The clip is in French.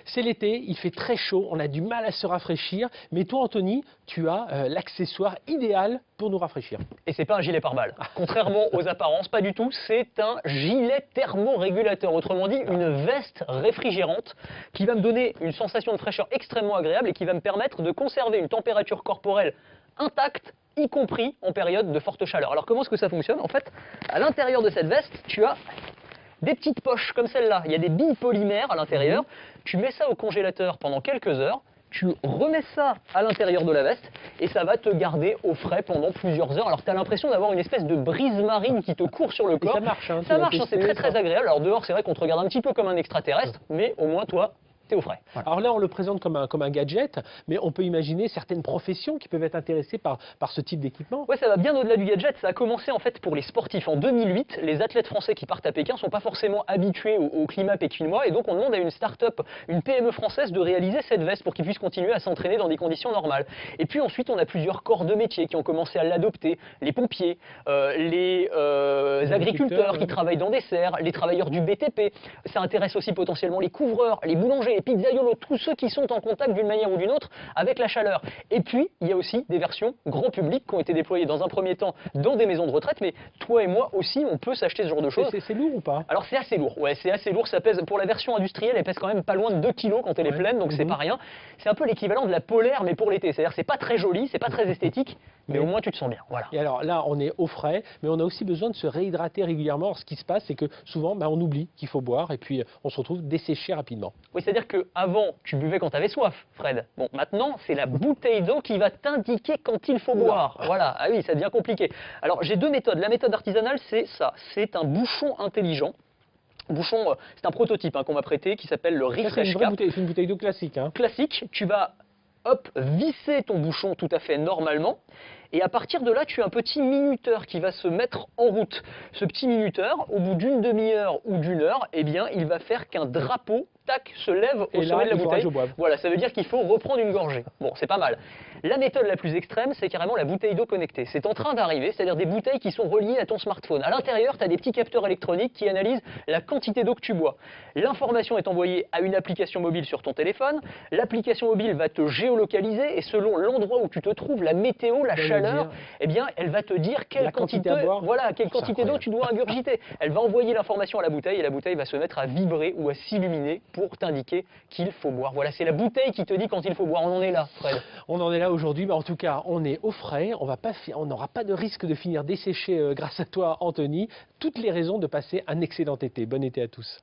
C'est l'été, il fait très chaud, on a du mal à se rafraîchir. Mais toi, Anthony, tu as l'accessoire idéal pour nous rafraîchir. Et c'est pas un gilet pare-balles. Contrairement aux apparences, pas du tout. C'est un gilet thermorégulateur. Autrement dit, une veste réfrigérante qui va me donner une sensation de fraîcheur extrêmement agréable et qui va me permettre de conserver une température corporelle intacte, y compris en période de forte chaleur. Alors comment est-ce que ça fonctionne? En fait, à l'intérieur de cette veste, tu as des petites poches comme celle-là. Il y a des billes polymères à l'intérieur. Tu mets ça au congélateur pendant quelques heures. Tu remets ça à l'intérieur de la veste et ça va te garder au frais pendant plusieurs heures. Alors tu as l'impression d'avoir une espèce de brise marine qui te court sur le corps. Et ça marche, hein, ça marche, c'est très agréable. Alors dehors, c'est vrai qu'on te regarde un petit peu comme un extraterrestre, mais au moins toi, t'es au frais. Voilà. Alors là, on le présente comme un gadget, mais on peut imaginer certaines professions qui peuvent être intéressées par ce type d'équipement. Ouais, ça va bien au-delà du gadget. Ça a commencé en fait pour les sportifs. En 2008, les athlètes français qui partent à Pékin ne sont pas forcément habitués au climat pékinois et donc on demande à une start-up, une PME française de réaliser cette veste pour qu'ils puissent continuer à s'entraîner dans des conditions normales. Et puis ensuite, on a plusieurs corps de métier qui ont commencé à l'adopter. Les pompiers, les agriculteurs qui travaillent dans des serres, les travailleurs du BTP. Ça intéresse aussi potentiellement les couvreurs, les boulangers, les pizzaiolos, tous ceux qui sont en contact d'une manière ou d'une autre avec la chaleur. Et puis, il y a aussi des versions grand public qui ont été déployées dans un premier temps dans des maisons de retraite, mais toi et moi aussi, on peut s'acheter ce genre de choses. C'est lourd ou pas? Alors c'est assez lourd, ouais, c'est assez lourd, ça pèse, pour la version industrielle, elle pèse quand même pas loin de 2 kg quand elle est pleine, donc c'est pas rien. C'est un peu l'équivalent de la polaire, mais pour l'été, c'est-à-dire c'est pas très joli, c'est pas très esthétique, mais au moins tu te sens bien, voilà. Et alors là, on est au frais, mais on a aussi besoin de se réhydrater régulièrement. Alors, ce qui se passe, c'est que souvent, on oublie qu'il faut boire et puis on se retrouve desséché rapidement. Oui, c'est-à-dire qu'avant, tu buvais quand tu avais soif, Fred. Bon, maintenant, c'est la bouteille d'eau qui va t'indiquer quand il faut boire. Voilà, ah oui, ça devient compliqué. Alors, j'ai deux méthodes. La méthode artisanale, c'est ça. C'est un bouchon intelligent. Bouchon, c'est un prototype qu'on m'a prêté qui s'appelle le Refresh Cap. C'est une bouteille d'eau classique. Hein. Classique, tu vas, hop, visser ton bouchon tout à fait normalement. Et à partir de là, tu as un petit minuteur qui va se mettre en route. Ce petit minuteur, au bout d'une demi-heure ou d'une heure, eh bien, il va faire qu'un drapeau, tac, se lève au sommet de la bouteille. Voilà, ça veut dire qu'il faut reprendre une gorgée. Bon, c'est pas mal. La méthode la plus extrême, c'est carrément la bouteille d'eau connectée. C'est en train d'arriver, c'est-à-dire des bouteilles qui sont reliées à ton smartphone. À l'intérieur, tu as des petits capteurs électroniques qui analysent la quantité d'eau que tu bois. L'information est envoyée à une application mobile sur ton téléphone. L'application mobile va te géolocaliser et selon l'endroit où tu te trouves, la météo, la chaleur, eh bien, elle va te dire quelle quantité d'eau tu dois ingurgiter. Elle va envoyer l'information à la bouteille et la bouteille va se mettre à vibrer ou à s'illuminer pour t'indiquer qu'il faut boire. Voilà, c'est la bouteille qui te dit quand il faut boire. On en est là, Fred. On en est là aujourd'hui, mais en tout cas, on est au frais. On n'aura pas de risque de finir desséché grâce à toi, Anthony. Toutes les raisons de passer un excellent été. Bon été à tous.